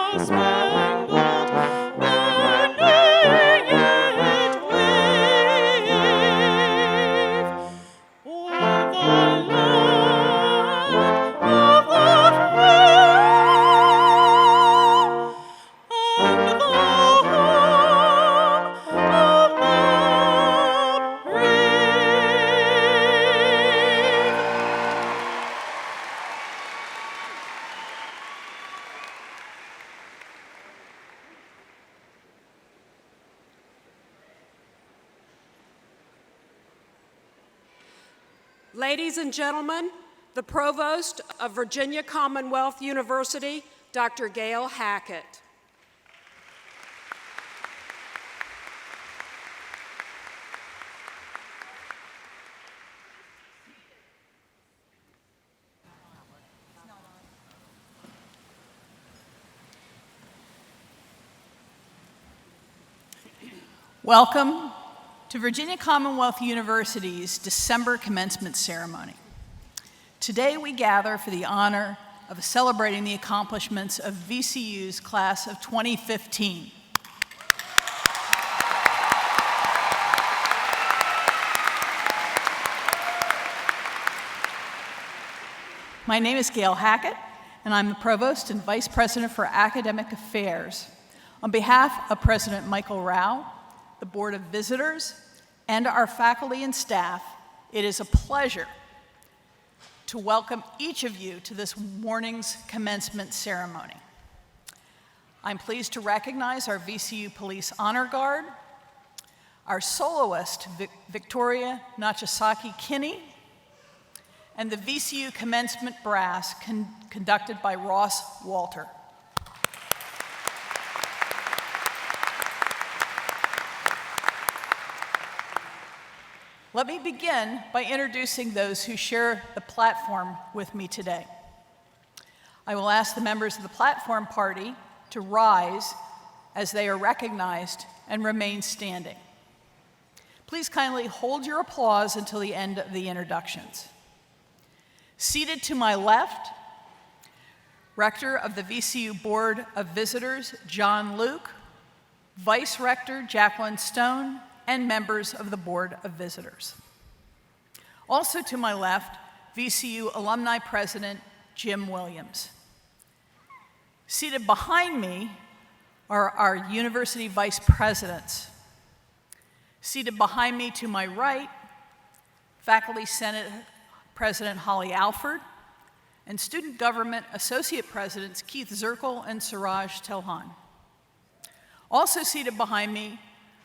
star-spangled banner yet wave o'er the land of the free and the home of the brave. Ladies and gentlemen, the Provost of Virginia Commonwealth University, Dr. Gail Hackett. Welcome to Virginia Commonwealth University's December commencement ceremony. Today we gather for the honor of celebrating the accomplishments of VCU's class of 2015. My name is Gail Hackett, and I'm the Provost and Vice President for Academic Affairs. On behalf of President Michael Rao, the Board of Visitors, and our faculty and staff, it is a pleasure to welcome each of you to this morning's commencement ceremony. I'm pleased to recognize our VCU Police Honor Guard, our soloist, Victoria Nachasaki-Kinney, and the VCU Commencement Brass conducted by Ross Walter. Let me begin by introducing those who share the platform with me today. I will ask the members of the platform party to rise as they are recognized and remain standing. Please kindly hold your applause until the end of the introductions. Seated to my left, Rector of the VCU Board of Visitors, John Luke, Vice Rector, Jacqueline Stone, and members of the Board of Visitors. Also to my left, VCU Alumni President Jim Williams. Seated behind me are our University Vice Presidents. Seated behind me to my right, Faculty Senate President Holly Alford, and Student Government Associate Presidents Keith Zirkle and Suraj Telhan. Also seated behind me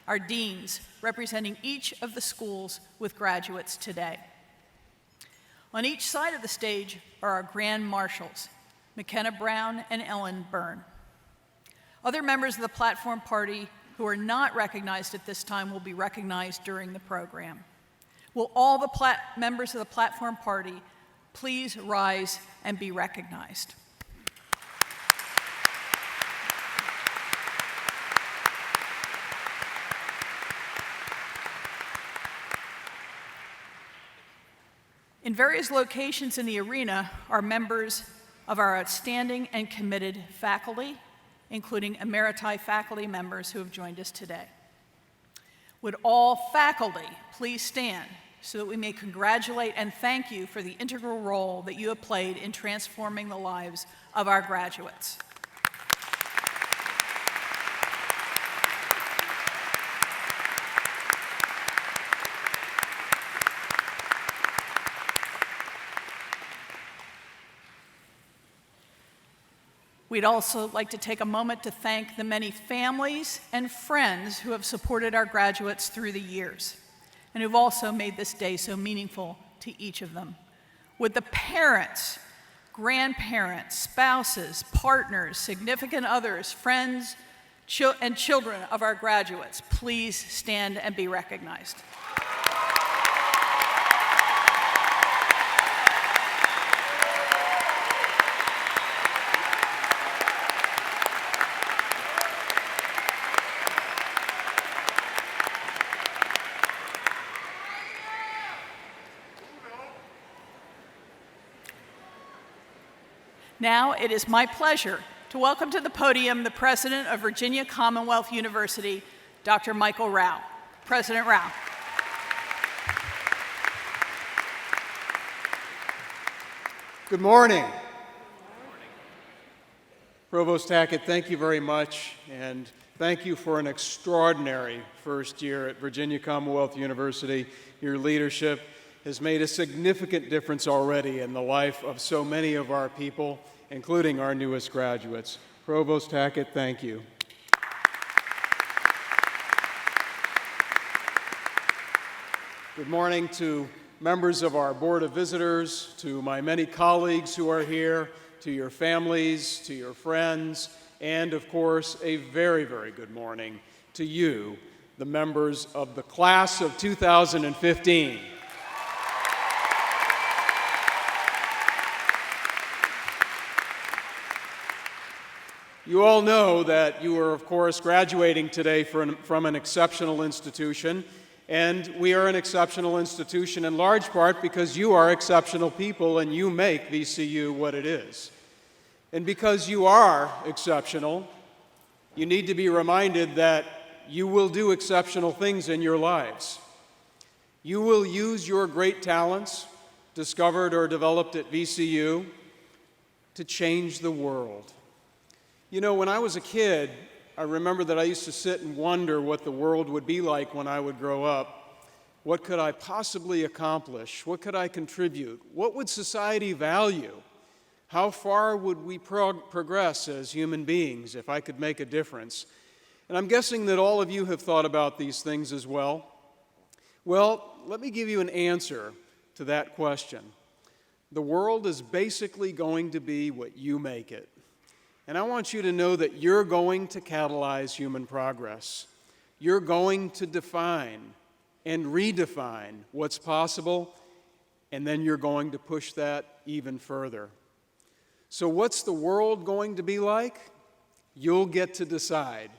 are deans representing each of the schools with graduates today. On each side of the stage are our grand marshals, McKenna Brown and Ellen Byrne. Other members of the platform party who are not recognized at this time will be recognized during the program. Will all the members of the platform party please rise and be recognized? In various locations in the arena are members of our outstanding and committed faculty, including emeriti faculty members who have joined us today. Would all faculty please stand so that we may congratulate and thank you for the integral role that you have played in transforming the lives of our graduates. We'd also like to take a moment to thank the many families and friends who have supported our graduates through the years and who've also made this day so meaningful to each of them. Would the parents, grandparents, spouses, partners, significant others, friends, and children of our graduates please stand and be recognized? Now it is my pleasure to welcome to the podium the President of Virginia Commonwealth University, Dr. Michael Rao. President Rao. Good morning. Provost Tackett, thank you very much, and thank you for an extraordinary first year at Virginia Commonwealth University. Your leadership has made a significant difference already in the life of so many of our people, including our newest graduates. Provost Tackett, thank you. Good morning to members of our Board of Visitors, to my many colleagues who are here, to your families, to your friends, and of course, a very, very good morning to you, the members of the class of 2015. You all know that you are, of course, graduating today from an exceptional institution. And we are an exceptional institution in large part because you are exceptional people and you make VCU what it is. And because you are exceptional, you need to be reminded that you will do exceptional things in your lives. You will use your great talents, discovered or developed at VCU, to change the world. You know, when I was a kid, I remember that I used to sit and wonder what the world would be like when I would grow up. What could I possibly accomplish? What could I contribute? What would society value? How far would we progress as human beings if I could make a difference? And I'm guessing that all of you have thought about these things as well. Well, let me give you an answer to that question. The world is basically going to be what you make it. And I want you to know that you're going to catalyze human progress. You're going to define and redefine what's possible, and then you're going to push that even further. So what's the world going to be like? You'll get to decide.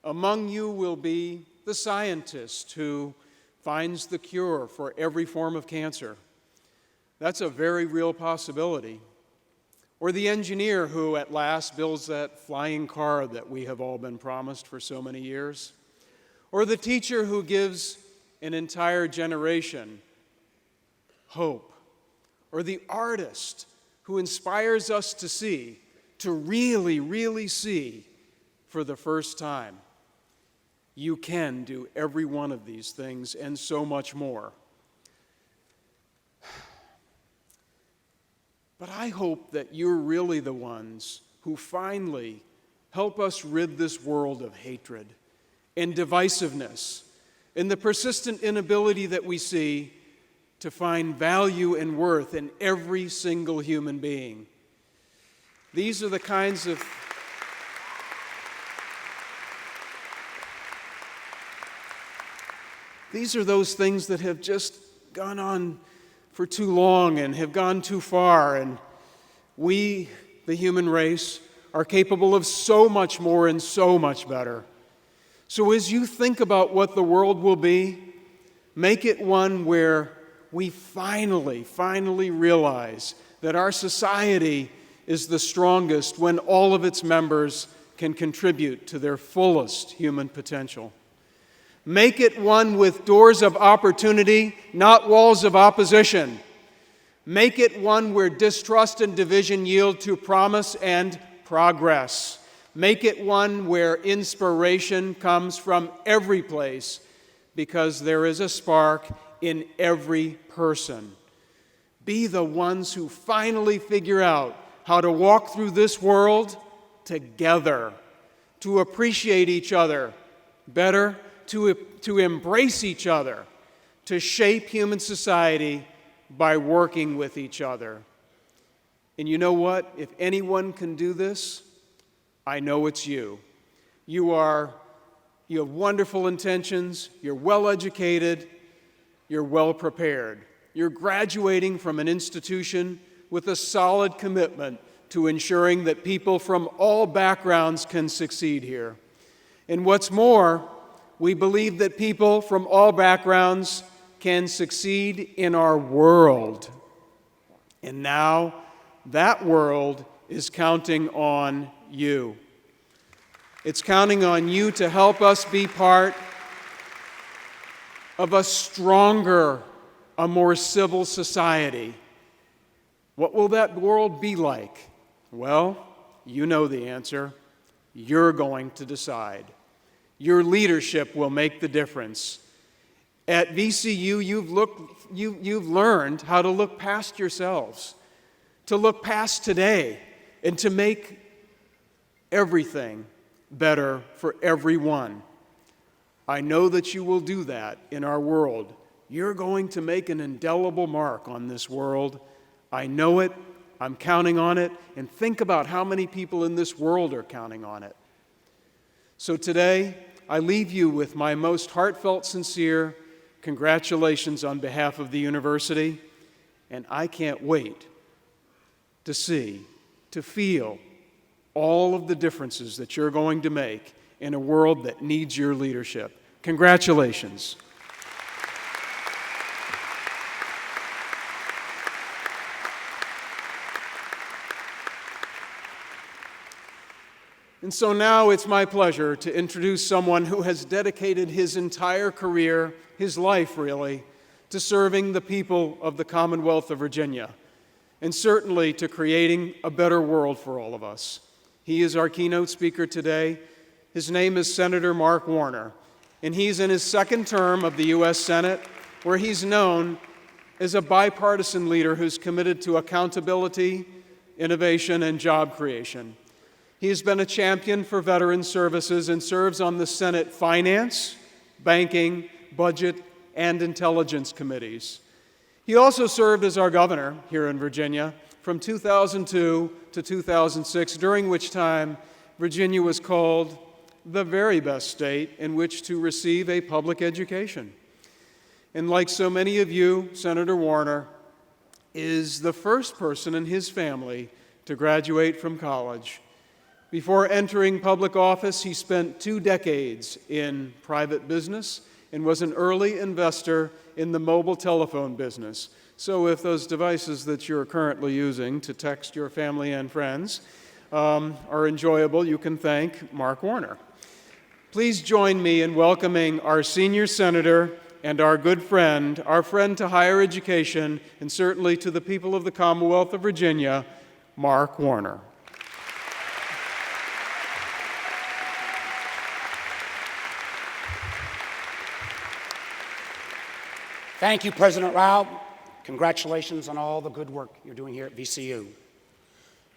Among you will be the scientist who finds the cure for every form of cancer. That's a very real possibility. Or the engineer who at last builds that flying car that we have all been promised for so many years. Or the teacher who gives an entire generation hope. Or the artist who inspires us to see, to really, really see for the first time. You can do every one of these things and so much more. But I hope that you're really the ones who finally help us rid this world of hatred and divisiveness and the persistent inability that we see to find value and worth in every single human being. These are the kinds of These are those things that have just gone on for too long and have gone too far, and we, the human race, are capable of so much more and so much better. So as you think about what the world will be, make it one where we finally realize that our society is the strongest when all of its members can contribute to their fullest human potential. Make it one with doors of opportunity, not walls of opposition. Make it one where distrust and division yield to promise and progress. Make it one where inspiration comes from every place because there is a spark in every person. Be the ones who finally figure out how to walk through this world together, to appreciate each other better, to embrace each other, to shape human society by working with each other. And you know what? If anyone can do this, I know it's you. You have wonderful intentions, you're well educated, you're well prepared. You're graduating from an institution with a solid commitment to ensuring that people from all backgrounds can succeed here. And what's more, we believe that people from all backgrounds can succeed in our world. And now, that world is counting on you. It's counting on you to help us be part of a stronger, a more civil society. What will that world be like? Well, you know the answer. You're going to decide. Your leadership will make the difference. At VCU, you've learned how to look past yourselves, to look past today, and to make everything better for everyone. I know that you will do that in our world. You're going to make an indelible mark on this world. I know it. I'm counting on it. And think about how many people in this world are counting on it. So today, I leave you with my most heartfelt, sincere congratulations on behalf of the university. And I can't wait to see, to feel all of the differences that you're going to make in a world that needs your leadership. Congratulations. And so now it's my pleasure to introduce someone who has dedicated his entire career, his life really, to serving the people of the Commonwealth of Virginia, and certainly to creating a better world for all of us. He is our keynote speaker today. His name is Senator Mark Warner, and he's in his second term of the U.S. Senate, where he's known as a bipartisan leader who's committed to accountability, innovation, and job creation. He has been a champion for veteran services and serves on the Senate Finance, Banking, Budget, and Intelligence Committees. He also served as our governor here in Virginia from 2002 to 2006, during which time Virginia was called the very best state in which to receive a public education. And like so many of you, Senator Warner is the first person in his family to graduate from college. Before entering public office, he spent 2 decades in private business and was an early investor in the mobile telephone business. So if those devices that you're currently using to text your family and friends are enjoyable, you can thank Mark Warner. Please join me in welcoming our senior senator and our good friend, our friend to higher education, and certainly to the people of the Commonwealth of Virginia, Mark Warner. Thank you, President Rao. Congratulations on all the good work you're doing here at VCU.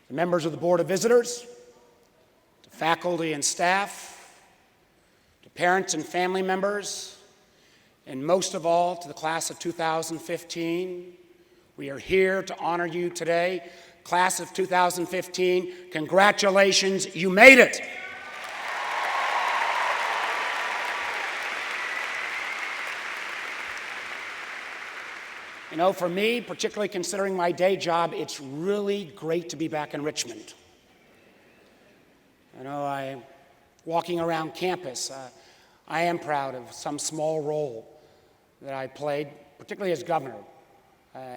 The members of the Board of Visitors, to faculty and staff, to parents and family members, and most of all, to the class of 2015, we are here to honor you today. Class of 2015, congratulations, you made it. You know, for me, particularly considering my day job, it's really great to be back in Richmond. You know, walking around campus, I am proud of some small role that I played, particularly as governor,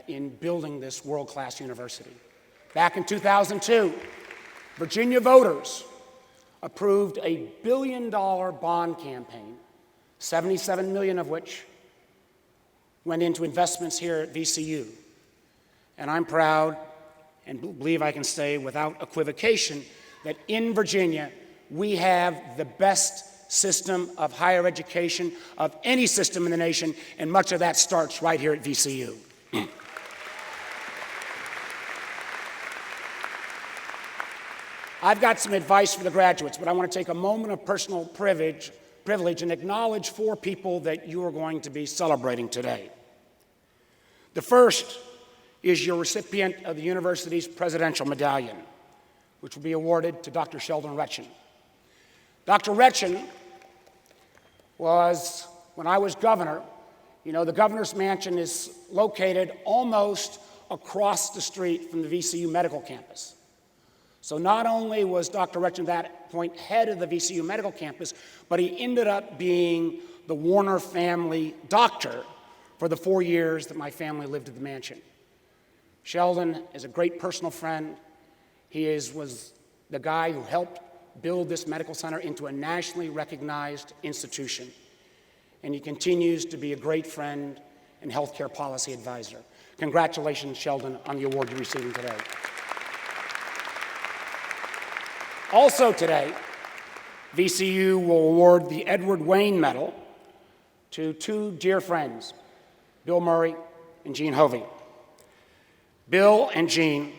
in building this world-class university. Back in 2002, Virginia voters approved a $1 billion bond campaign, $77 million of which went into investments here at VCU. And I'm proud and believe I can say without equivocation that in Virginia, we have the best system of higher education of any system in the nation, and much of that starts right here at VCU. I've got some advice for the graduates, but I want to take a moment of personal privilege and acknowledge 4 people that you are going to be celebrating today. The first is your recipient of the university's Presidential Medallion, which will be awarded to Dr. Sheldon Retchen. Dr. Retchen was, when I was governor, you know, the governor's mansion is located almost across the street from the VCU medical campus. So not only was Dr. Retchen at that point head of the VCU medical campus, but he ended up being the Warner family doctor for the 4 years that my family lived at the mansion. Sheldon is a great personal friend. was the guy who helped build this medical center into a nationally recognized institution. And he continues to be a great friend and healthcare policy advisor. Congratulations, Sheldon, on the award you're receiving today. Also today, VCU will award the Edward Wayne Medal to two dear friends, Bill Murray and Jean Hovey. Bill and Jean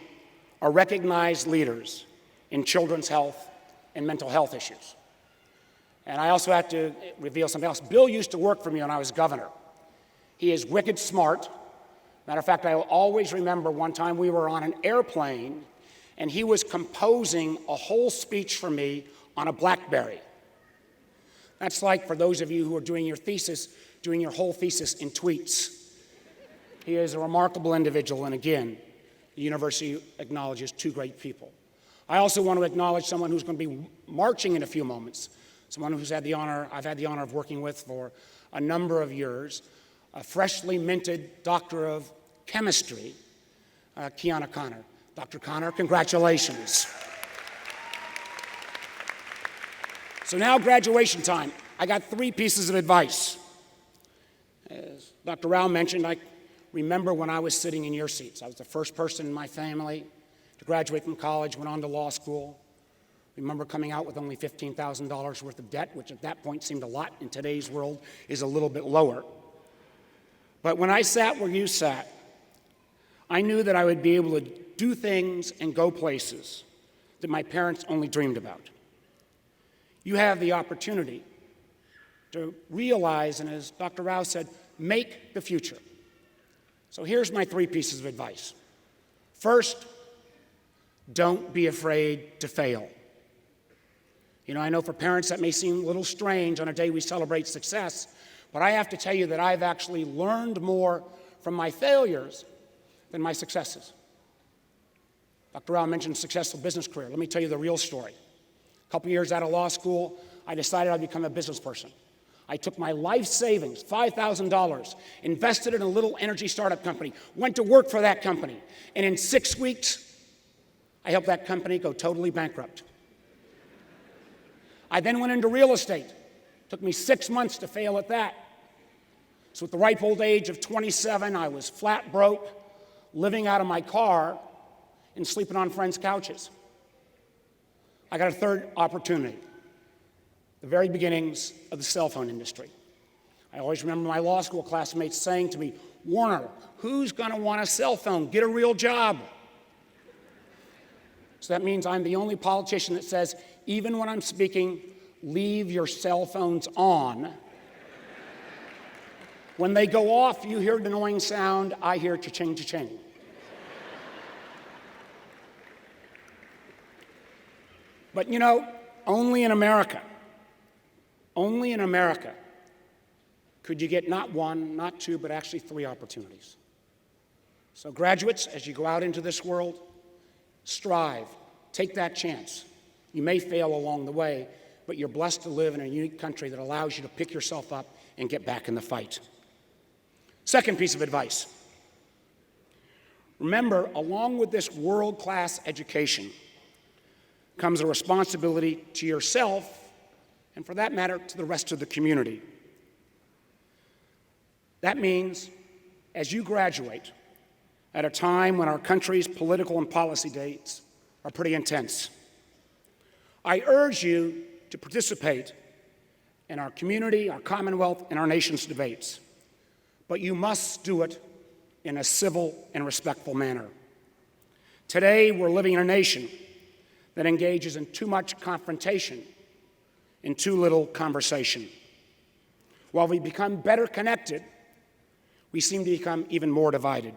are recognized leaders in children's health and mental health issues. And I also have to reveal something else. Bill used to work for me when I was governor. He is wicked smart. Matter of fact, I will always remember one time we were on an airplane and he was composing a whole speech for me on a BlackBerry. That's like, for those of you who are doing your thesis, doing your whole thesis in tweets. He is a remarkable individual, and again, the university acknowledges two great people. I also want to acknowledge someone who's going to be marching in a few moments, someone who's I've had the honor of working with for a number of years, a freshly minted Doctor of Chemistry, Kiana Connor. Dr. Connor, congratulations. So now graduation time. I got 3 pieces of advice. As Dr. Rao mentioned, I remember when I was sitting in your seats. I was the first person in my family to graduate from college, went on to law school. Remember coming out with only $15,000 worth of debt, which at that point seemed a lot. In today's world is a little bit lower. But when I sat where you sat, I knew that I would be able to do things and go places that my parents only dreamed about. You have the opportunity to realize, and as Dr. Rao said, make the future. So here's my 3 pieces of advice. First, don't be afraid to fail. You know, I know for parents that may seem a little strange on a day we celebrate success, but I have to tell you that I've actually learned more from my failures than my successes. Dr. Rao mentioned successful business career. Let me tell you the real story. A couple years out of law school, I decided I'd become a business person. I took my life savings, $5,000, invested in a little energy startup company, went to work for that company, and in 6 weeks, I helped that company go totally bankrupt. I then went into real estate. Took me 6 months to fail at that. So at the ripe old age of 27, I was flat broke, living out of my car, and sleeping on friends' couches. I got a third opportunity, the very beginnings of the cell phone industry. I always remember my law school classmates saying to me, "Warner, who's going to want a cell phone? Get a real job." So that means I'm the only politician that says, even when I'm speaking, leave your cell phones on. When they go off, you hear an annoying sound, I hear cha-ching, cha-ching. But you know, only in America could you get not 1, not 2, but actually 3 opportunities. So graduates, as you go out into this world, strive, take that chance. You may fail along the way, but you're blessed to live in a unique country that allows you to pick yourself up and get back in the fight. Second piece of advice. Remember, along with this world-class education comes a responsibility to yourself, and for that matter, to the rest of the community. That means, as you graduate, at a time when our country's political and policy dates are pretty intense, I urge you to participate in our community, our Commonwealth, and our nation's debates. But you must do it in a civil and respectful manner. Today, we're living in a nation that engages in too much confrontation and too little conversation. While we become better connected, we seem to become even more divided.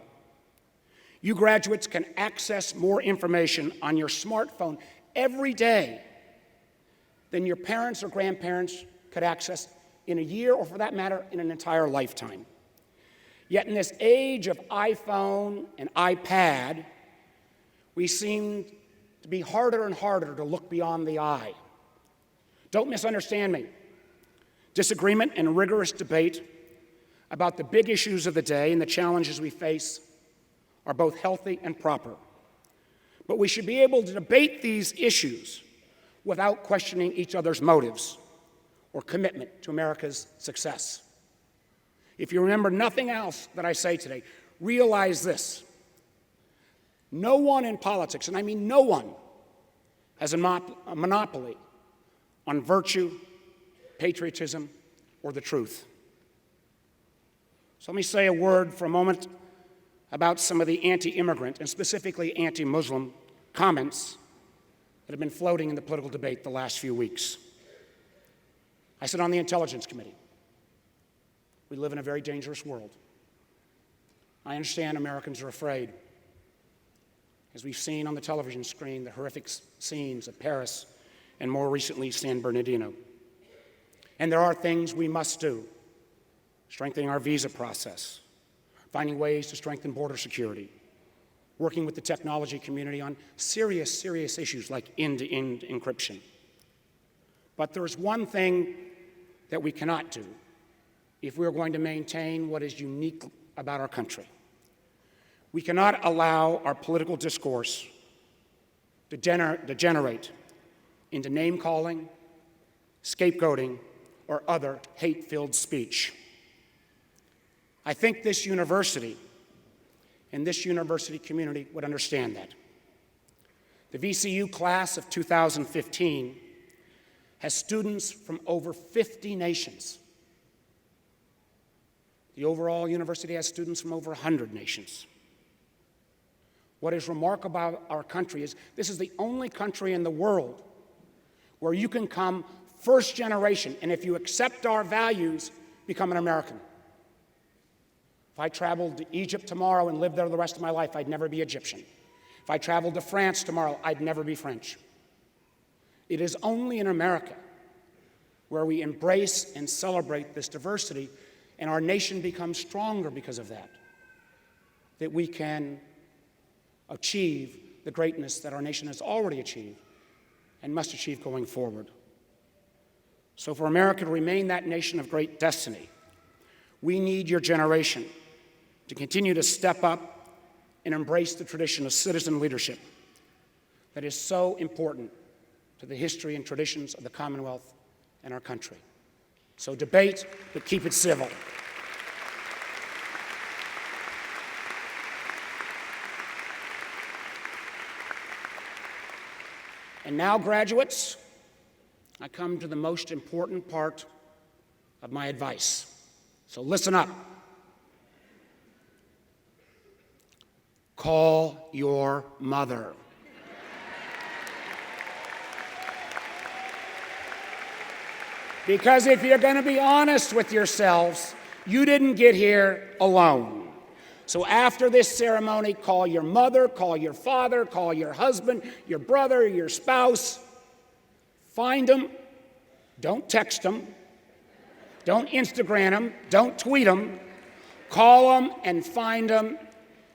You graduates can access more information on your smartphone every day than your parents or grandparents could access in a year, or for that matter, in an entire lifetime. Yet in this age of iPhone and iPad, we seem to be harder and harder to look beyond the eye. Don't misunderstand me. Disagreement and rigorous debate about the big issues of the day and the challenges we face are both healthy and proper. But we should be able to debate these issues without questioning each other's motives or commitment to America's success. If you remember nothing else that I say today, realize this. No one in politics, and I mean no one, has a monopoly on virtue, patriotism, or the truth. So let me say a word for a moment about some of the anti-immigrant and specifically anti-Muslim comments that have been floating in the political debate the last few weeks. I sit on the Intelligence Committee. We live in a very dangerous world. I understand Americans are afraid. As we've seen on the television screen, the horrific scenes of Paris and more recently San Bernardino. And there are things we must do. Strengthening our visa process, finding ways to strengthen border security, working with the technology community on serious issues like end-to-end encryption. But there's one thing that we cannot do if we're going to maintain what is unique about our country. We cannot allow our political discourse to degenerate into name-calling, scapegoating, or other hate-filled speech. I think this university and this university community would understand that. The VCU class of 2015 has students from over 50 nations. The overall university has students from over 100 nations. What is remarkable about our country is this is the only country in the world where you can come first generation, and if you accept our values, become an American. If I traveled to Egypt tomorrow and lived there the rest of my life, I'd never be Egyptian. If I traveled to France tomorrow, I'd never be French. It is only in America where we embrace and celebrate this diversity, and our nation becomes stronger because of that, that we can achieve the greatness that our nation has already achieved and must achieve going forward. So for America to remain that nation of great destiny, we need your generation to continue to step up and embrace the tradition of citizen leadership that is so important to the history and traditions of the Commonwealth and our country. So debate, but keep it civil. And now, graduates, I come to the most important part of my advice. So listen up. Call your mother. Because if you're going to be honest with yourselves, you didn't get here alone. So after this ceremony, call your mother, call your father, call your husband, your brother, your spouse. Find them. Don't text them. Don't Instagram them. Don't tweet them. Call them and find them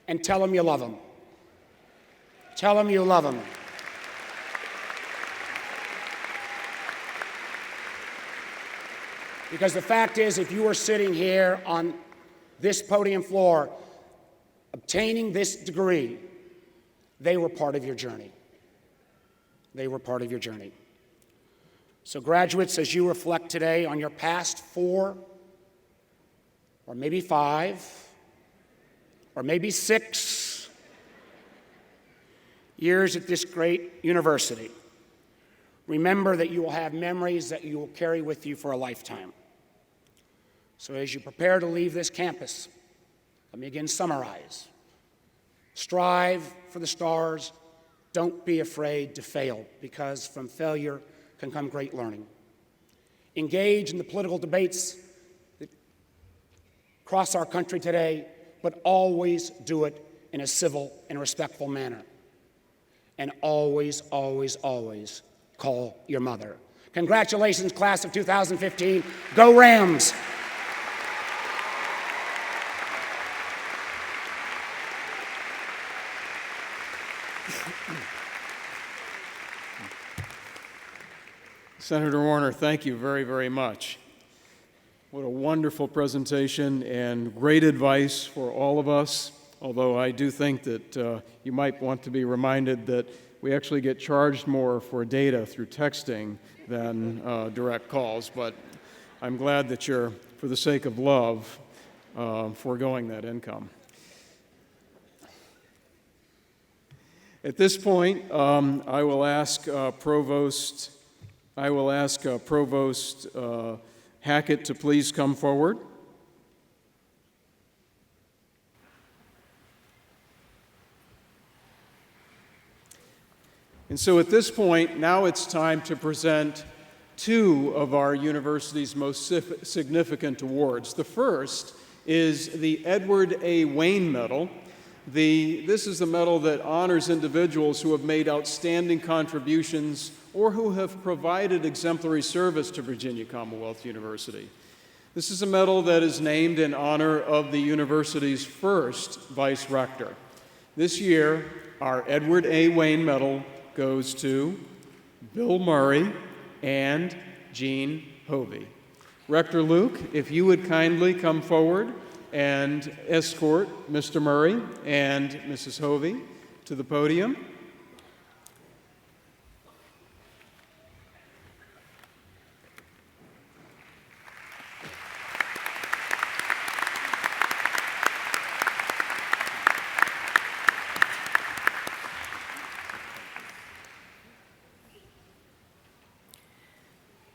and tell them you love them. Tell them you love them. Because the fact is, if you were sitting here on this podium floor, obtaining this degree, they were part of your journey. They were part of your journey. So graduates, as you reflect today on your past 4, or maybe 5, or maybe 6 years at this great university, remember that you will have memories that you will carry with you for a lifetime. So as you prepare to leave this campus, let me again summarize. Strive for the stars. Don't be afraid to fail, because from failure can come great learning. Engage in the political debates that cross our country today, but always do it in a civil and respectful manner. And always, always, always call your mother. Congratulations, class of 2015. Go Rams! Senator Warner, thank you very, very much. What a wonderful presentation and great advice for all of us although I do think that you might want to be reminded that we actually get charged more for data through texting than direct calls, but I'm glad that you're, for the sake of love, foregoing that income. At this point, I will ask Provost Hackett to please come forward. And so at this point, now it's time to present two of our university's most significant awards. The first is the Edward A. Wayne Medal. This is the medal that honors individuals who have made outstanding contributions or who have provided exemplary service to Virginia Commonwealth University. This is a medal that is named in honor of the university's first vice rector. This year, our Edward A. Wayne Medal goes to Bill Murray and Jean Hovey. Rector Luke, if you would kindly come forward and escort Mr. Murray and Mrs. Hovey to the podium.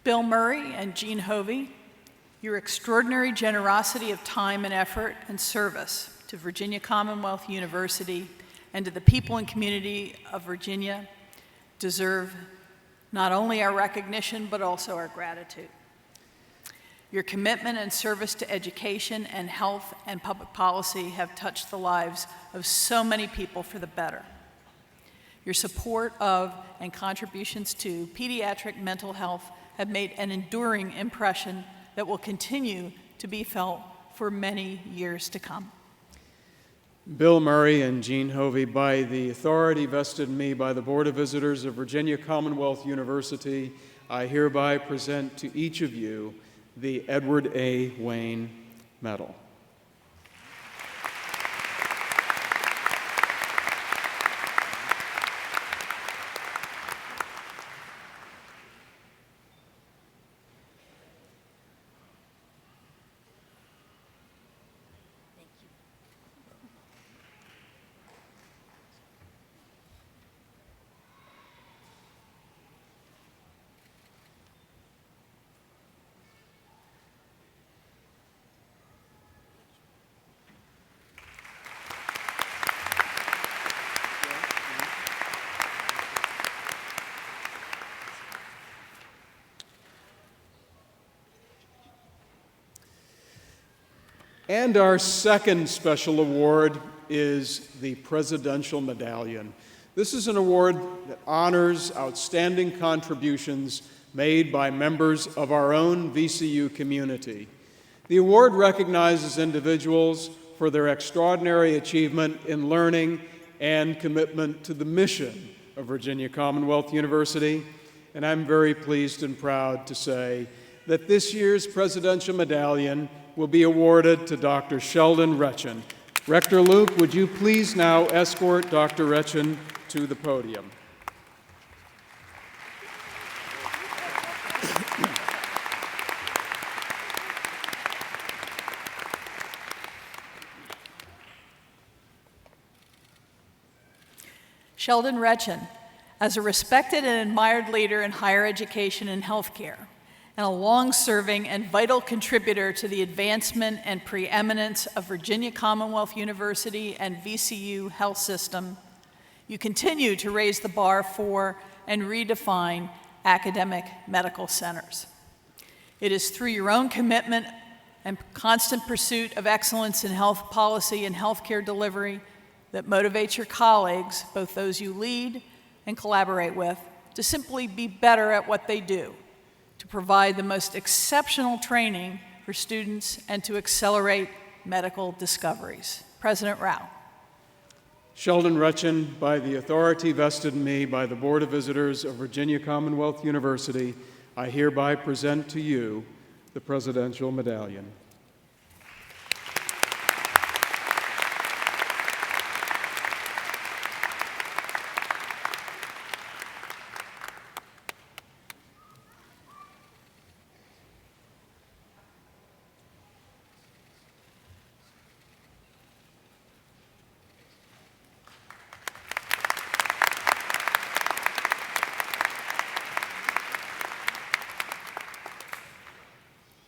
Bill Murray and Jean Hovey, your extraordinary generosity of time and effort and service to Virginia Commonwealth University and to the people and community of Virginia deserve not only our recognition, but also our gratitude. Your commitment and service to education and health and public policy have touched the lives of so many people for the better. Your support of and contributions to pediatric mental health have made an enduring impression that will continue to be felt for many years to come. Bill Murray and Jean Hovey, by the authority vested in me by the Board of Visitors of Virginia Commonwealth University, I hereby present to each of you the Edward A. Wayne Medal. And our second special award is the Presidential Medallion. This is an award that honors outstanding contributions made by members of our own VCU community. The award recognizes individuals for their extraordinary achievement in learning and commitment to the mission of Virginia Commonwealth University, and I'm very pleased and proud to say that this year's Presidential Medallion will be awarded to Dr. Sheldon Retchen. Rector Luke, would you please now escort Dr. Retchen to the podium? Sheldon Retchen, as a respected and admired leader in higher education and healthcare, and a long-serving and vital contributor to the advancement and preeminence of Virginia Commonwealth University and VCU health system, you continue to raise the bar for and redefine academic medical centers. It is through your own commitment and constant pursuit of excellence in health policy and healthcare delivery that motivates your colleagues, both those you lead and collaborate with, to simply be better at what they do, to provide the most exceptional training for students, and to accelerate medical discoveries. President Rao. Sheldon Retchen, by the authority vested in me by the Board of Visitors of Virginia Commonwealth University, I hereby present to you the Presidential Medallion.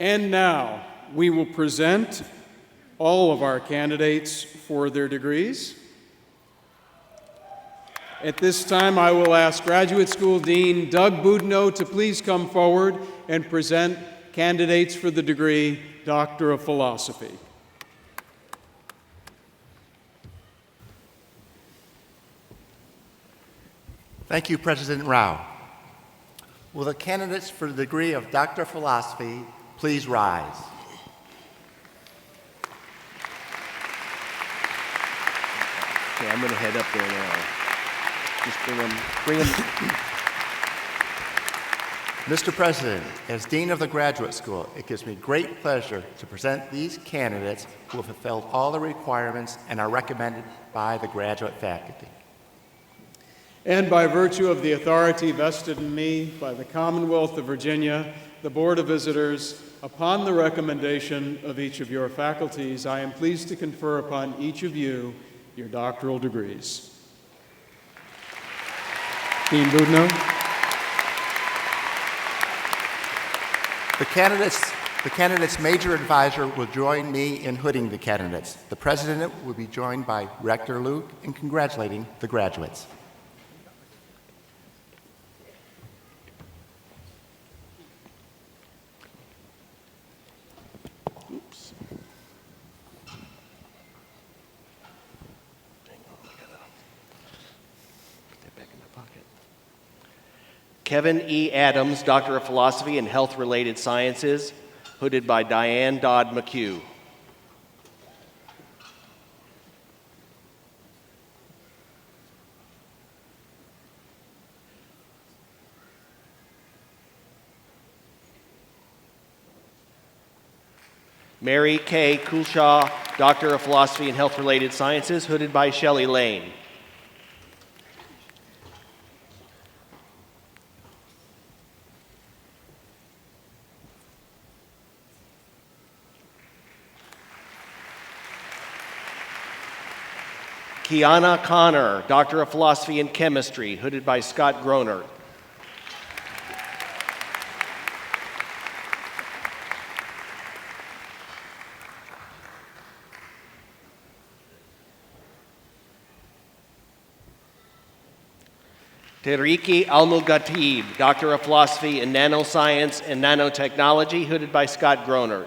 And now we will present all of our candidates for their degrees. At this time, I will ask Graduate School Dean Doug Boudinot to please come forward and present candidates for the degree Doctor of Philosophy. Thank you, President Rao. Will the candidates for the degree of Doctor of Philosophy please rise? Okay, I'm going to head up there now. Just bring them. Mr. President, as Dean of the Graduate School, it gives me great pleasure to present these candidates who have fulfilled all the requirements and are recommended by the graduate faculty. And by virtue of the authority vested in me by the Commonwealth of Virginia, the Board of Visitors, upon the recommendation of each of your faculties, I am pleased to confer upon each of you your doctoral degrees. Dean Boudinot. The candidate's major advisor will join me in hooding the candidates. The president will be joined by Rector Luke in congratulating the graduates. Oops. Hang on, I gotta put that back in my pocket. Kevin E. Adams, Doctor of Philosophy and Health-Related Sciences, hooded by Diane Dodd McHugh. Mary K. Coulshaw, Doctor of Philosophy and Health-Related Sciences, hooded by Shelley Lane. Kiana Connor, Doctor of Philosophy and Chemistry, hooded by Scott Groner. Teriki Almulgatib, Doctor of Philosophy in Nanoscience and Nanotechnology, hooded by Scott Groner.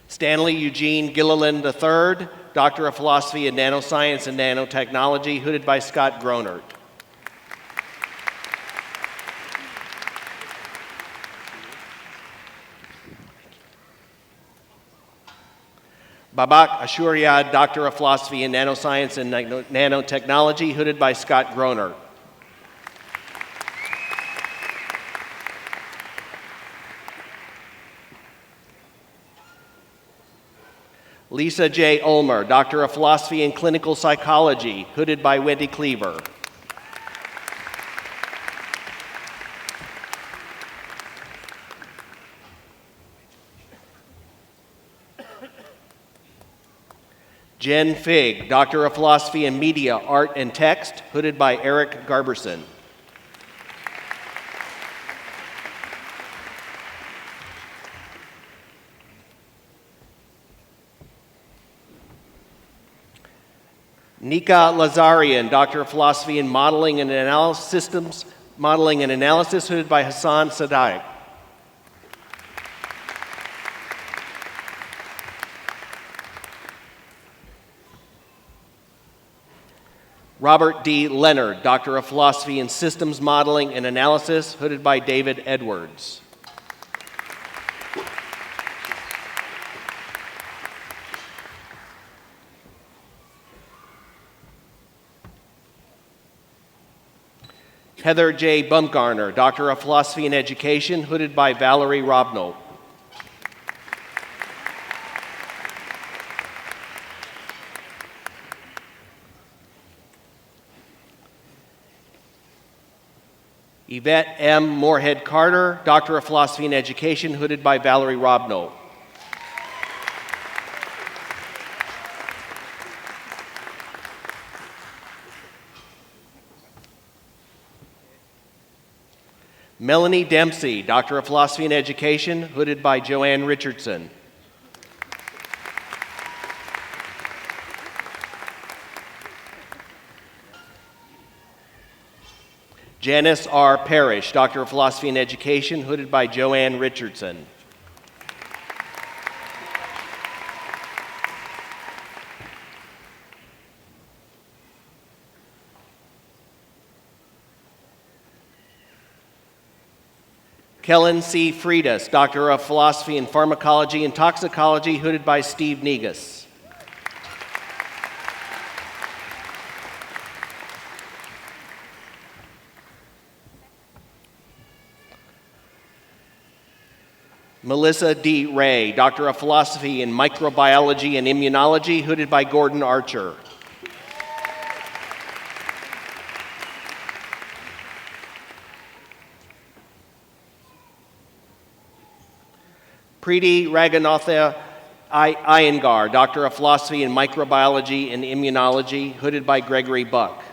Stanley Eugene Gilliland III, Doctor of Philosophy in Nanoscience and Nanotechnology, hooded by Scott Groner. Babak Ashuriad, Doctor of Philosophy in Nanoscience and Nanotechnology, hooded by Scott Groner. Lisa J. Ulmer, Doctor of Philosophy in Clinical Psychology, hooded by Wendy Cleaver. Jen Figg, Doctor of Philosophy in Media, Art, and Text, hooded by Eric Garberson. Nika Lazarian, Doctor of Philosophy in Modeling and Analysis Systems, Modeling and Analysis, hooded by Hassan Sadaiq. Robert D. Leonard, Doctor of Philosophy in Systems Modeling and Analysis, hooded by David Edwards. Heather J. Bumgarner, Doctor of Philosophy in Education, hooded by Valerie Robno. Yvette M. Moorhead-Carter, Doctor of Philosophy in Education, hooded by Valerie Robno. Melanie Dempsey, Doctor of Philosophy and Education, hooded by Joanne Richardson. Janice R. Parrish, Doctor of Philosophy and Education, hooded by Joanne Richardson. Kellen C. Freitas, Doctor of Philosophy in Pharmacology and Toxicology, hooded by Steve Negus. Melissa D. Ray, Doctor of Philosophy in Microbiology and Immunology, hooded by Gordon Archer. Preeti Raghunatha Iyengar, Doctor of Philosophy in Microbiology and Immunology, hooded by Gregory Buck.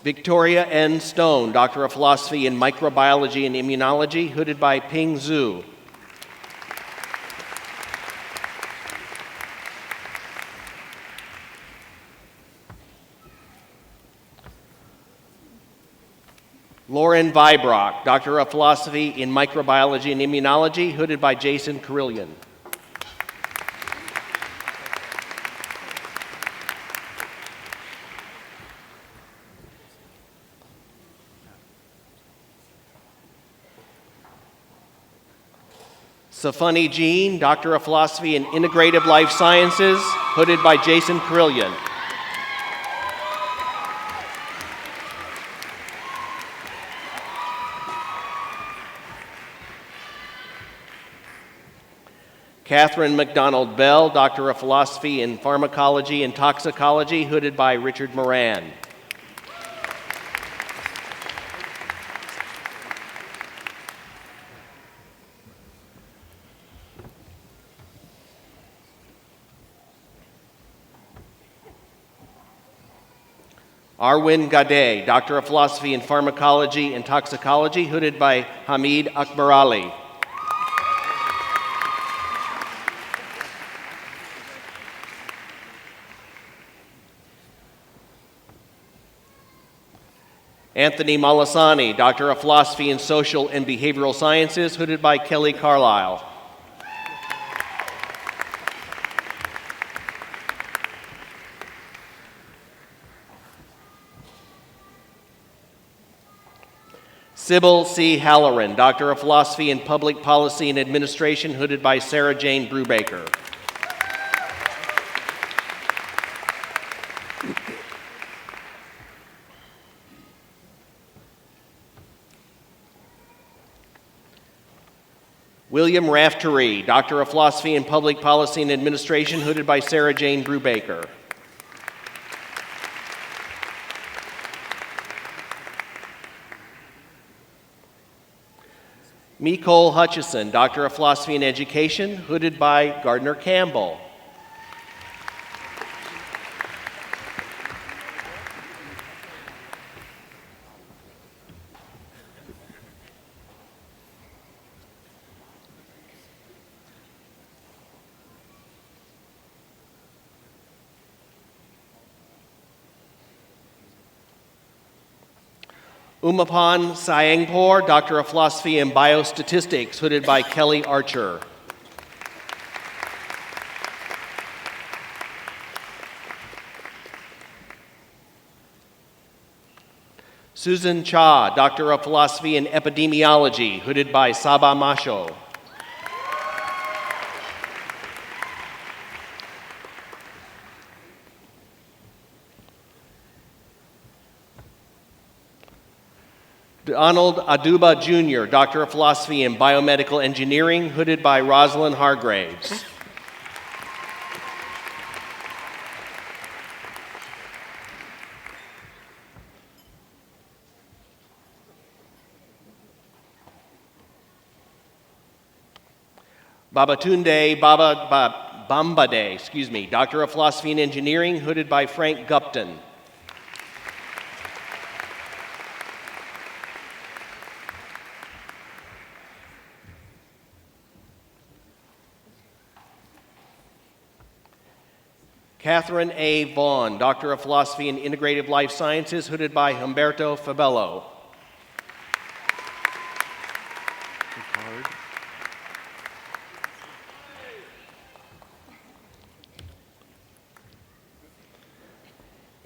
Victoria N. Stone, Doctor of Philosophy in Microbiology and Immunology, hooded by Ping Zhu. Lauren Vibrock, Doctor of Philosophy in Microbiology and Immunology, hooded by Jason Carillion. Safani Jean, Doctor of Philosophy in Integrative Life Sciences, hooded by Jason Carillion. Catherine McDonald Bell, Doctor of Philosophy in Pharmacology and Toxicology, hooded by Richard Moran. Arwin Gade, Doctor of Philosophy in Pharmacology and Toxicology, hooded by Hamid Akbarali. Anthony Malasani, Doctor of Philosophy in Social and Behavioral Sciences, hooded by Kelly Carlisle. Sybil C. Halloran, Doctor of Philosophy in Public Policy and Administration, hooded by Sarah Jane Brubaker. William Raftery, Doctor of Philosophy in Public Policy and Administration, hooded by Sarah Jane Brubaker. Nicole Hutchison, Doctor of Philosophy and Education, hooded by Gardner Campbell. Umapan Sayangpur, Doctor of Philosophy in Biostatistics, hooded by Kelly Archer. Susan Cha, Doctor of Philosophy in Epidemiology, hooded by Saba Masho. Donald Aduba Jr., Doctor of Philosophy in Biomedical Engineering, hooded by Rosalind Hargraves. Babatunde Bambade, Doctor of Philosophy and Engineering, hooded by Frank Gupton. Catherine A. Vaughn, Doctor of Philosophy and Integrative Life Sciences, hooded by Humberto Fabello.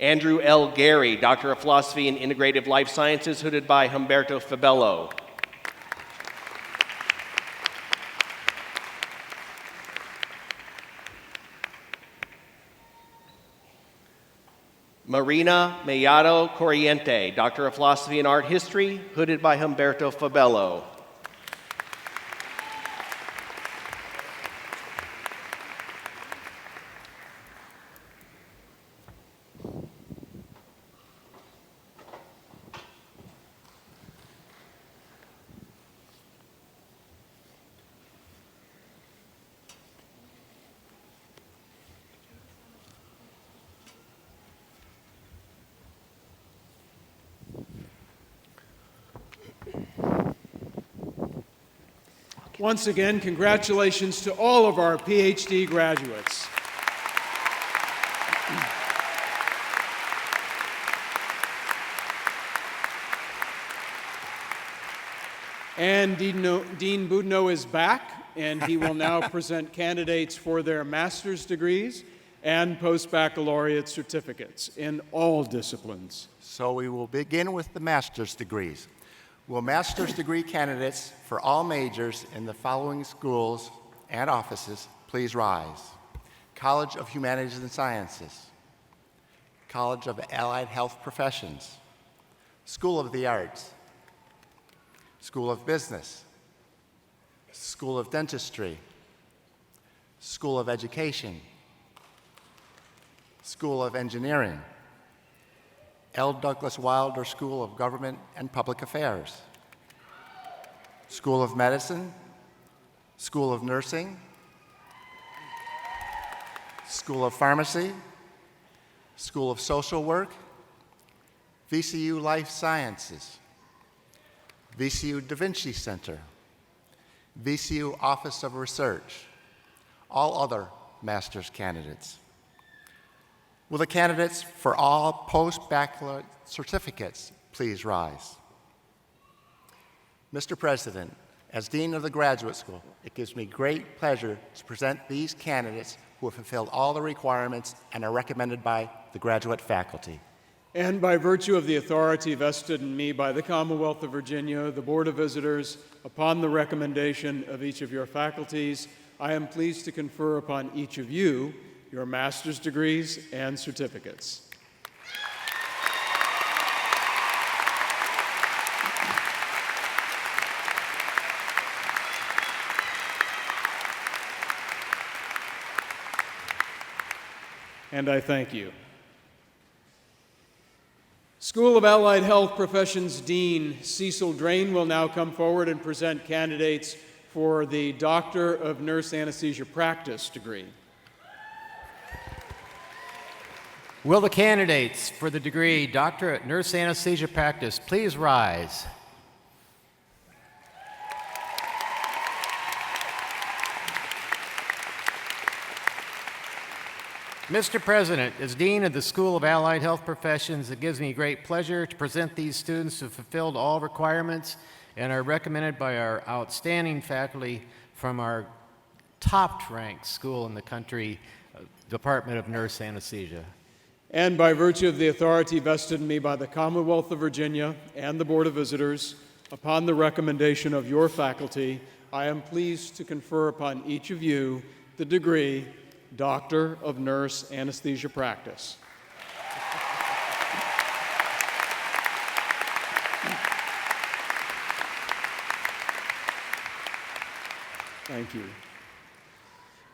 Andrew L. Gary, Doctor of Philosophy and Integrative Life Sciences, hooded by Humberto Fabello. Marina Mellado Corriente, Doctor of Philosophy and Art History, hooded by Humberto Fabello. Once again, congratulations to all of our PhD graduates. And Dean Boudinot is back, and he will now present candidates for their master's degrees and post-baccalaureate certificates in all disciplines. So we will begin with the master's degrees. Will master's degree candidates for all majors in the following schools and offices please rise? College of Humanities and Sciences, College of Allied Health Professions, School of the Arts, School of Business, School of Dentistry, School of Education, School of Engineering, L. Douglas Wilder School of Government and Public Affairs, School of Medicine, School of Nursing, School of Pharmacy, School of Social Work, VCU Life Sciences, VCU Da Vinci Center, VCU Office of Research, all other master's candidates. Will the candidates for all post-baccalaureate certificates please rise? Mr. President, as Dean of the Graduate School, it gives me great pleasure to present these candidates who have fulfilled all the requirements and are recommended by the graduate faculty. And by virtue of the authority vested in me by the Commonwealth of Virginia, the Board of Visitors, upon the recommendation of each of your faculties, I am pleased to confer upon each of you your master's degrees and certificates. And I thank you. School of Allied Health Professions Dean Cecil Drain will now come forward and present candidates for the Doctor of Nurse Anesthesia Practice degree. Will the candidates for the degree Doctor of Nurse Anesthesia Practice please rise? Mr. President, as Dean of the School of Allied Health Professions, it gives me great pleasure to present these students who have fulfilled all requirements and are recommended by our outstanding faculty from our top-ranked school in the country, Department of Nurse Anesthesia. And by virtue of the authority vested in me by the Commonwealth of Virginia and the Board of Visitors, upon the recommendation of your faculty, I am pleased to confer upon each of you the degree Doctor of Nurse Anesthesia Practice. Thank you.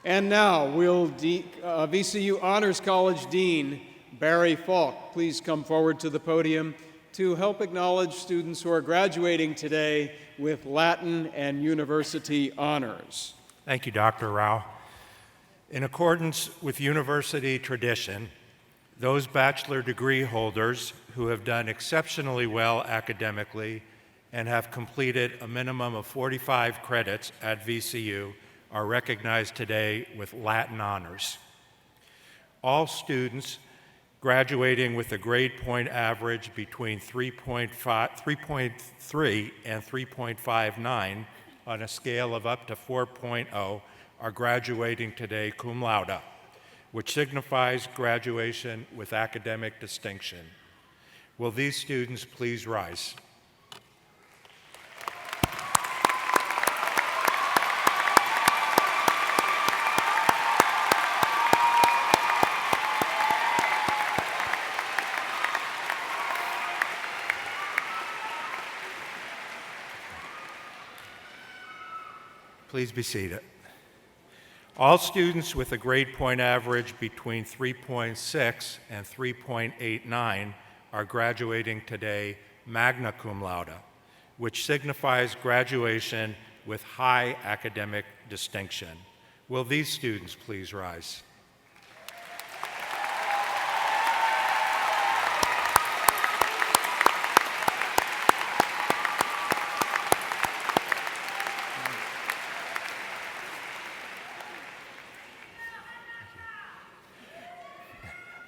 And now, will VCU Honors College Dean Barry Falk please come forward to the podium to help acknowledge students who are graduating today with Latin and university honors. Thank you, Dr. Rao. In accordance with university tradition, those bachelor degree holders who have done exceptionally well academically and have completed a minimum of 45 credits at VCU are recognized today with Latin honors. All students graduating with a grade point average between 3.3 and 3.59 on a scale of up to 4.0 are graduating today cum laude, which signifies graduation with academic distinction. Will these students please rise? Please be seated. All students with a grade point average between 3.6 and 3.89 are graduating today magna cum laude, which signifies graduation with high academic distinction. Will these students please rise?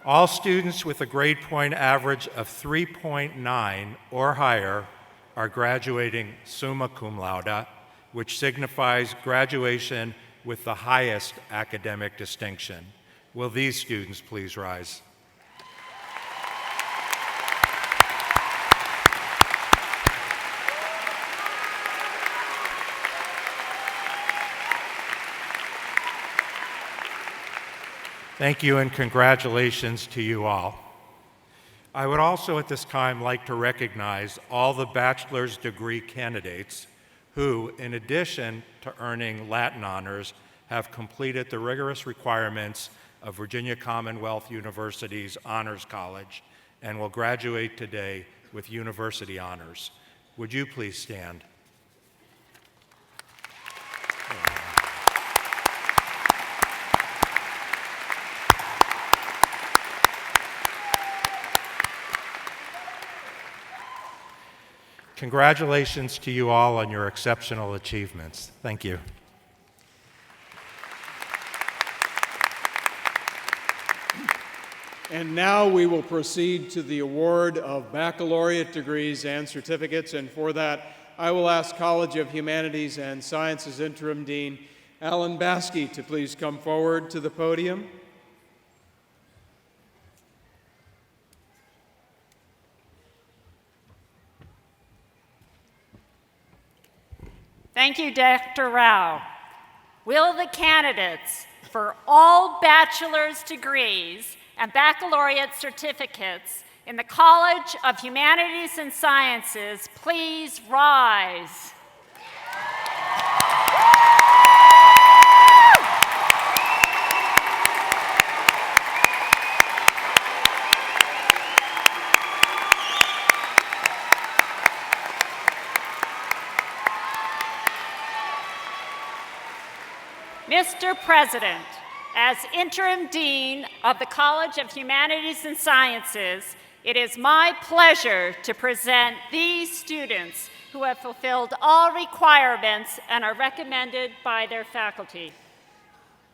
All students with a grade point average of 3.9 or higher are graduating summa cum laude, which signifies graduation with the highest academic distinction. Will these students please rise? Thank you and congratulations to you all. I would also at this time like to recognize all the bachelor's degree candidates who, in addition to earning Latin honors, have completed the rigorous requirements of Virginia Commonwealth University's Honors College and will graduate today with university honors. Would you please stand? Congratulations to you all on your exceptional achievements. Thank you. And now we will proceed to the award of baccalaureate degrees and certificates. And for that, I will ask College of Humanities and Sciences Interim Dean Alan Baskey to please come forward to the podium. Thank you, Dr. Rao. Will the candidates for all bachelor's degrees and baccalaureate certificates in the College of Humanities and Sciences please rise? Mr. President, as Interim Dean of the College of Humanities and Sciences, it is my pleasure to present these students who have fulfilled all requirements and are recommended by their faculty.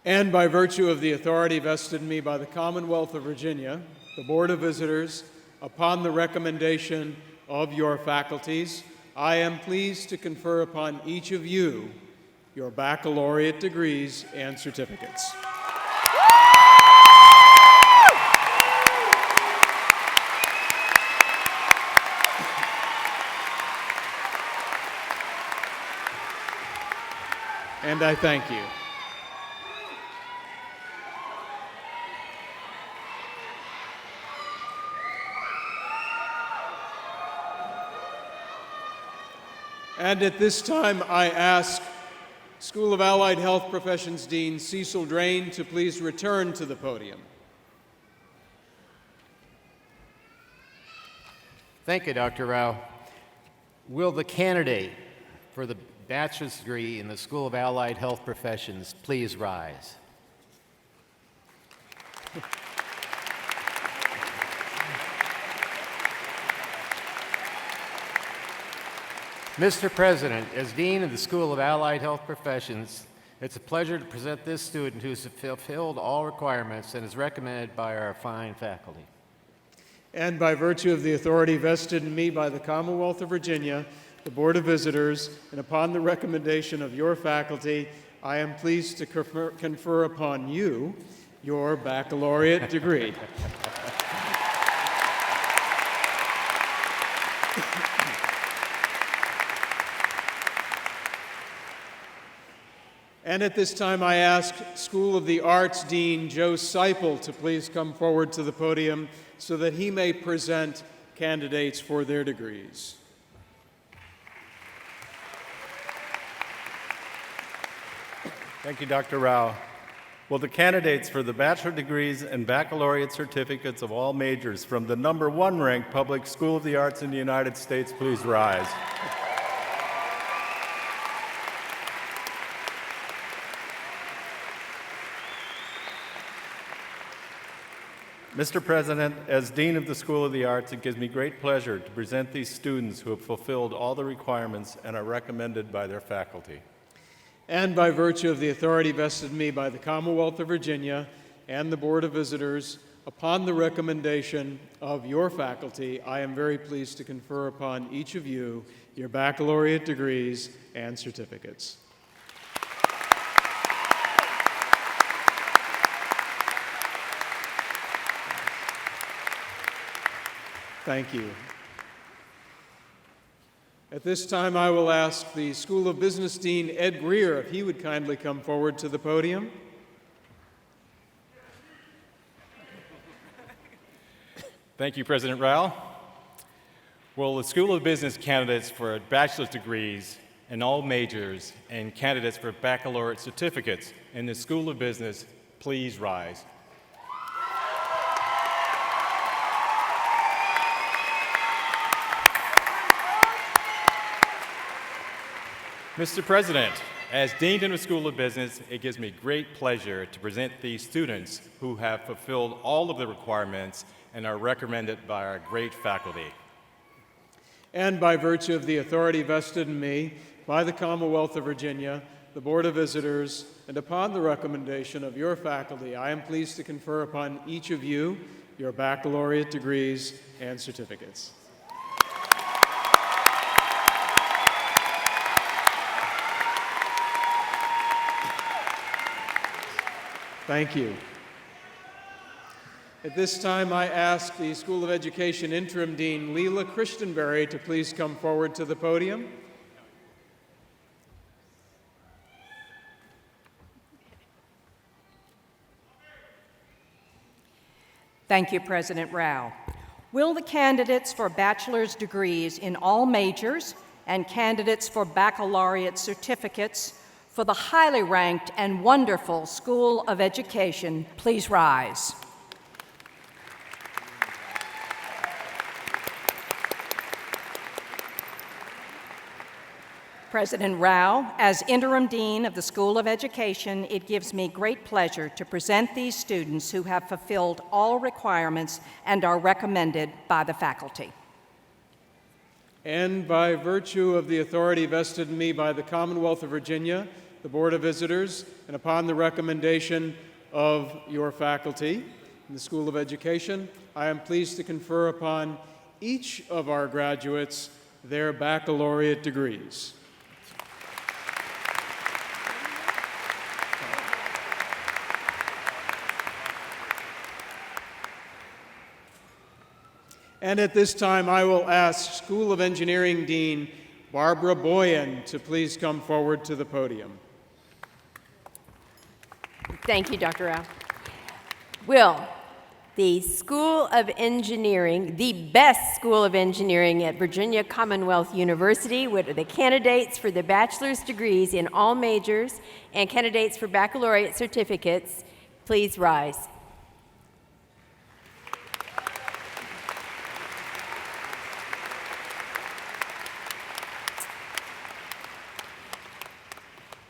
And by virtue of the authority vested in me by the Commonwealth of Virginia, the Board of Visitors, upon the recommendation of your faculties, I am pleased to confer upon each of you your baccalaureate degrees and certificates. And I thank you. And at this time, I ask School of Allied Health Professions Dean Cecil Drain to please return to the podium. Thank you, Dr. Rao. Will the candidate for the bachelor's degree in the School of Allied Health Professions, please rise. Mr. President, as Dean of the School of Allied Health Professions, it's a pleasure to present this student who's fulfilled all requirements and is recommended by our fine faculty. And by virtue of the authority vested in me by the Commonwealth of Virginia, the Board of Visitors, and upon the recommendation of your faculty, I am pleased to confer upon you your baccalaureate degree. And at this time, I ask School of the Arts Dean Joe Seipel to please come forward to the podium so that he may present candidates for their degrees. Thank you, Dr. Rao. Will the candidates for the bachelor degrees and baccalaureate certificates of all majors from the #1 ranked public school of the arts in the United States please rise? Mr. President, as Dean of the School of the Arts, it gives me great pleasure to present these students who have fulfilled all the requirements and are recommended by their faculty. And by virtue of the authority vested in me by the Commonwealth of Virginia and the Board of Visitors, upon the recommendation of your faculty, I am very pleased to confer upon each of you your baccalaureate degrees and certificates. Thank you. At this time, I will ask the School of Business Dean Ed Greer if he would kindly come forward to the podium. Thank you, President Rao. Will the School of Business candidates for bachelor's degrees in all majors and candidates for baccalaureate certificates in the School of Business please rise? Mr. President, as Dean of the School of Business, it gives me great pleasure to present these students who have fulfilled all of the requirements and are recommended by our great faculty. And by virtue of the authority vested in me by the Commonwealth of Virginia, the Board of Visitors, and upon the recommendation of your faculty, I am pleased to confer upon each of you your baccalaureate degrees and certificates. Thank you. At this time, I ask the School of Education Interim Dean Leela Christenberry to please come forward to the podium. Thank you, President Rao. Will the candidates for bachelor's degrees in all majors and candidates for baccalaureate certificates for the highly ranked and wonderful School of Education please rise? President Rao, as Interim Dean of the School of Education, it gives me great pleasure to present these students who have fulfilled all requirements and are recommended by the faculty. And by virtue of the authority vested in me by the Commonwealth of Virginia, the Board of Visitors, and upon the recommendation of your faculty in the School of Education, I am pleased to confer upon each of our graduates their baccalaureate degrees. And at this time, I will ask School of Engineering Dean Barbara Boyan to please come forward to the podium. Thank you, Dr. Rao. Will the School of Engineering, the best School of Engineering at Virginia Commonwealth University, with the candidates for the bachelor's degrees in all majors and candidates for baccalaureate certificates, please rise?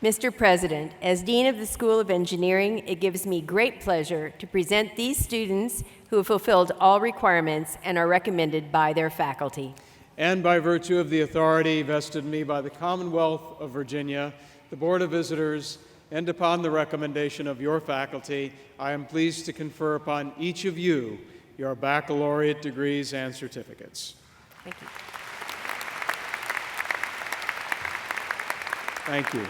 Mr. President, as Dean of the School of Engineering, it gives me great pleasure to present these students who have fulfilled all requirements and are recommended by their faculty. And by virtue of the authority vested in me by the Commonwealth of Virginia, the Board of Visitors, and upon the recommendation of your faculty, I am pleased to confer upon each of you your baccalaureate degrees and certificates. Thank you. Thank you.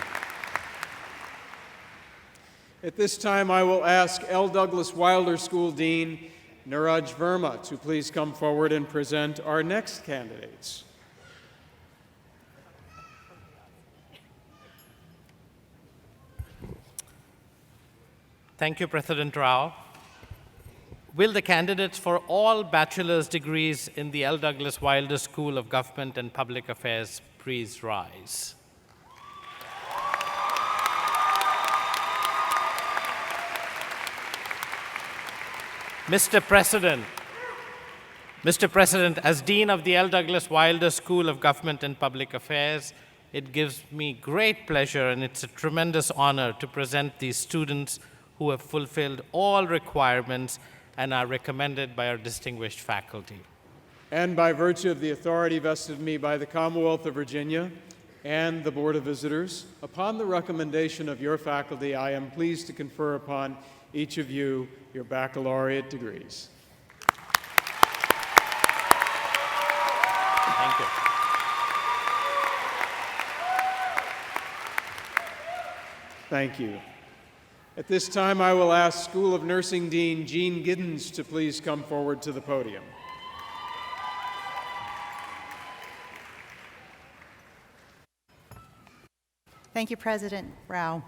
At this time, I will ask L. Douglas Wilder School Dean Niraj Verma to please come forward and present our next candidates. Thank you, President Rao. Will the candidates for all bachelor's degrees in the L. Douglas Wilder School of Government and Public Affairs please rise? Mr. President, as Dean of the L. Douglas Wilder School of Government and Public Affairs, it gives me great pleasure and it's a tremendous honor to present these students who have fulfilled all requirements and are recommended by our distinguished faculty. And by virtue of the authority vested in me by the Commonwealth of Virginia and the Board of Visitors, upon the recommendation of your faculty, I am pleased to confer upon each of you your baccalaureate degrees. Thank you. Thank you. At this time, I will ask School of Nursing Dean Jean Giddens to please come forward to the podium. Thank you, President Rao.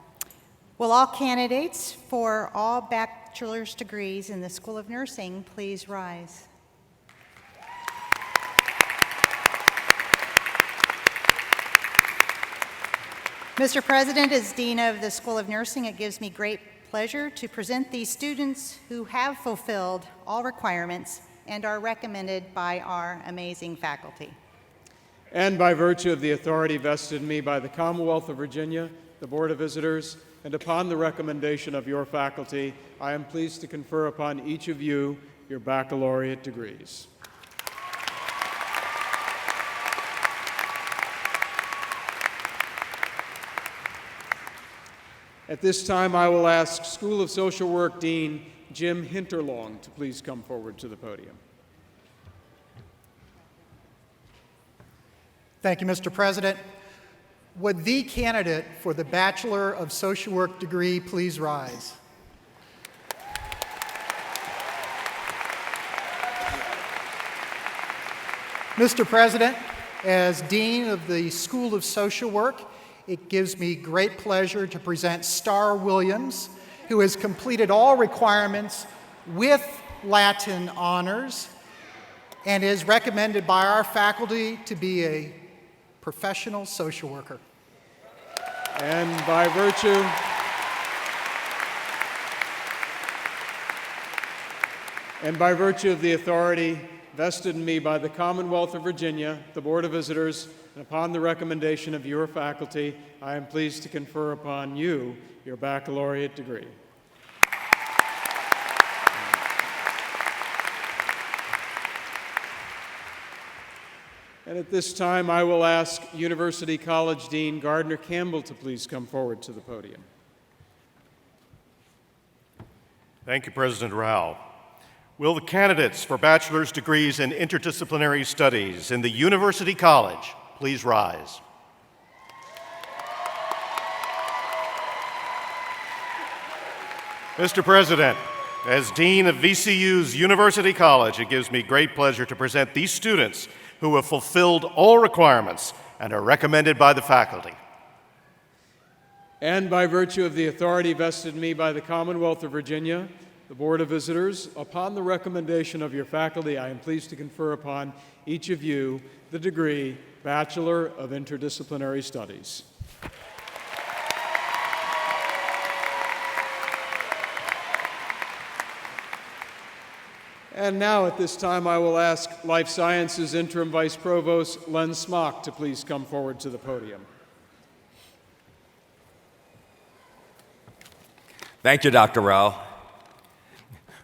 Will all candidates for all bachelor's degrees in the School of Nursing please rise? Mr. President, as Dean of the School of Nursing, it gives me great pleasure to present these students who have fulfilled all requirements and are recommended by our amazing faculty. And by virtue of the authority vested in me by the Commonwealth of Virginia, the Board of Visitors, and upon the recommendation of your faculty, I am pleased to confer upon each of you your baccalaureate degrees. At this time, I will ask School of Social Work Dean Jim Hinterlong to please come forward to the podium. Thank you, Mr. President. Would the candidate for the Bachelor of Social Work degree please rise? Mr. President, as Dean of the School of Social Work, it gives me great pleasure to present Star Williams, who has completed all requirements with Latin honors and is recommended by our faculty to be a professional social worker. And by virtue of the authority vested in me by the Commonwealth of Virginia, the Board of Visitors, and upon the recommendation of your faculty, I am pleased to confer upon you your baccalaureate degree. And at this time, I will ask University College Dean Gardner Campbell to please come forward to the podium. Thank you, President Rao. Will the candidates for bachelor's degrees in interdisciplinary studies in the University College please rise? Mr. President, as Dean of VCU's University College, it gives me great pleasure to present these students who have fulfilled all requirements and are recommended by the faculty. And by virtue of the authority vested in me by the Commonwealth of Virginia, the Board of Visitors, upon the recommendation of your faculty, I am pleased to confer upon each of you the degree Bachelor of Interdisciplinary Studies. And now, at this time, I will ask Life Sciences Interim Vice Provost Len Smock to please come forward to the podium. Thank you, Dr. Rao.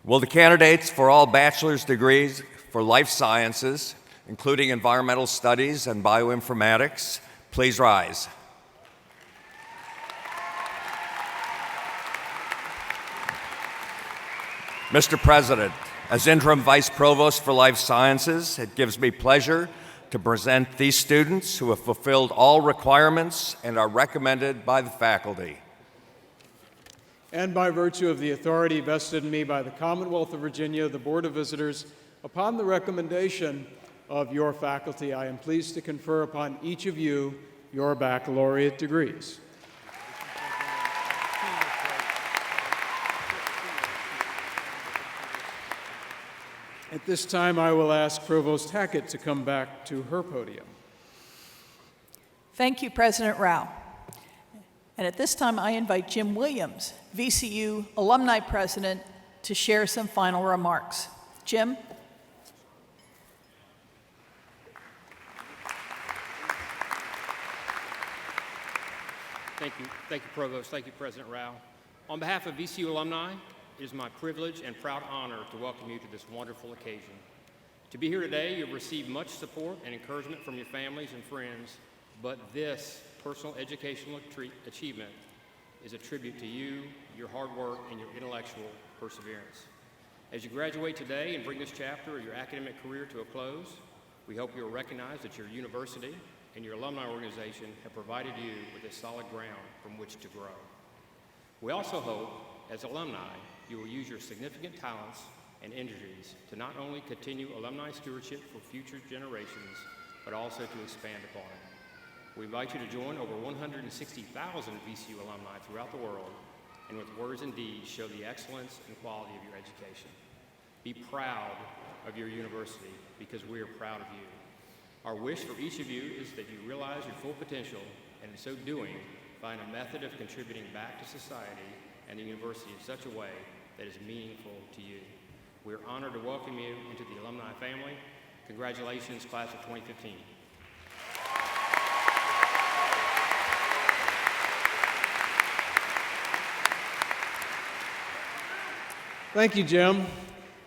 Will the candidates for all bachelor's degrees for life sciences, including environmental studies and bioinformatics, please rise? Mr. President, as Interim Vice Provost for Life Sciences, it gives me pleasure to present these students who have fulfilled all requirements and are recommended by the faculty. And by virtue of the authority vested in me by the Commonwealth of Virginia, the Board of Visitors, upon the recommendation of your faculty, I am pleased to confer upon each of you your baccalaureate degrees. At this time, I will ask Provost Hackett to come back to her podium. Thank you, President Rao. And at this time, I invite Jim Williams, VCU Alumni President, to share some final remarks. Jim? Thank you, Provost. Thank you, President Rao. On behalf of VCU Alumni, it is my privilege and proud honor to welcome you to this wonderful occasion. To be here today, you've received much support and encouragement from your families and friends, but this personal educational achievement is a tribute to you, your hard work, and your intellectual perseverance. As you graduate today and bring this chapter of your academic career to a close, we hope you'll recognize that your university and your alumni organization have provided you with a solid ground from which to grow. We also hope, as alumni, you will use your significant talents and energies to not only continue alumni stewardship for future generations, but also to expand upon it. We invite you to join over 160,000 VCU alumni throughout the world, and with words and deeds show the excellence and quality of your education. Be proud of your university, because we are proud of you. Our wish for each of you is that you realize your full potential, and in so doing, find a method of contributing back to society and the university in such a way that is meaningful to you. We're honored to welcome you into the alumni family. Congratulations, class of 2015. Thank you, Jim.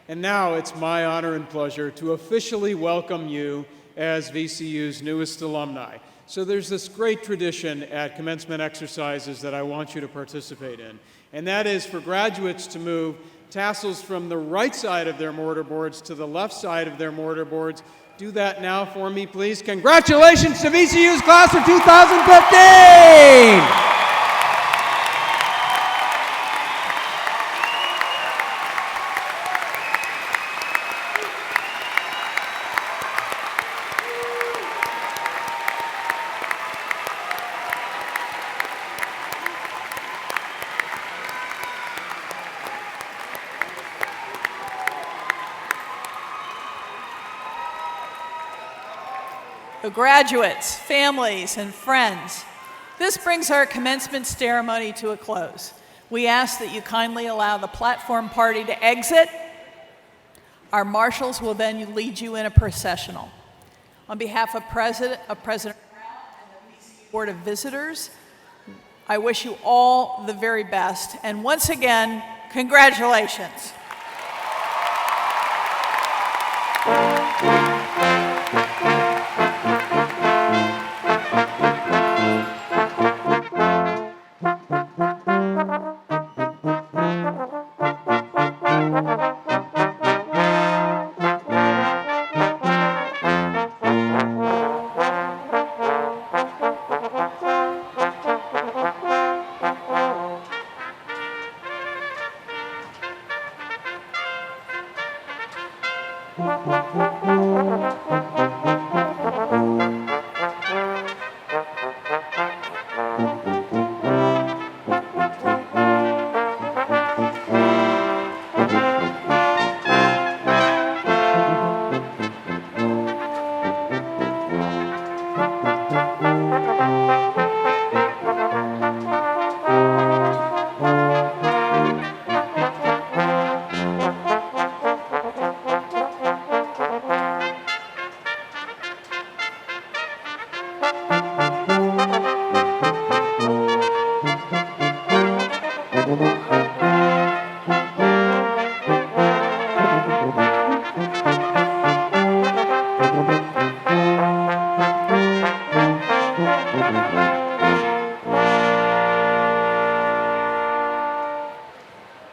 And now it's my honor and pleasure to officially welcome you as VCU's newest alumni. So there's this great tradition at commencement exercises that I want you to participate in, and that is for graduates to move tassels from the right side of their mortarboards to the left side of their mortarboards. Do that now for me, please. Congratulations to VCU's class of 2015! The graduates, families, and friends, this brings our commencement ceremony to a close. We ask that you kindly allow the platform party to exit. Our marshals will then lead you in a processional. On behalf of President Brown and the VCU Board of Visitors, I wish you all the very best. And once again, congratulations.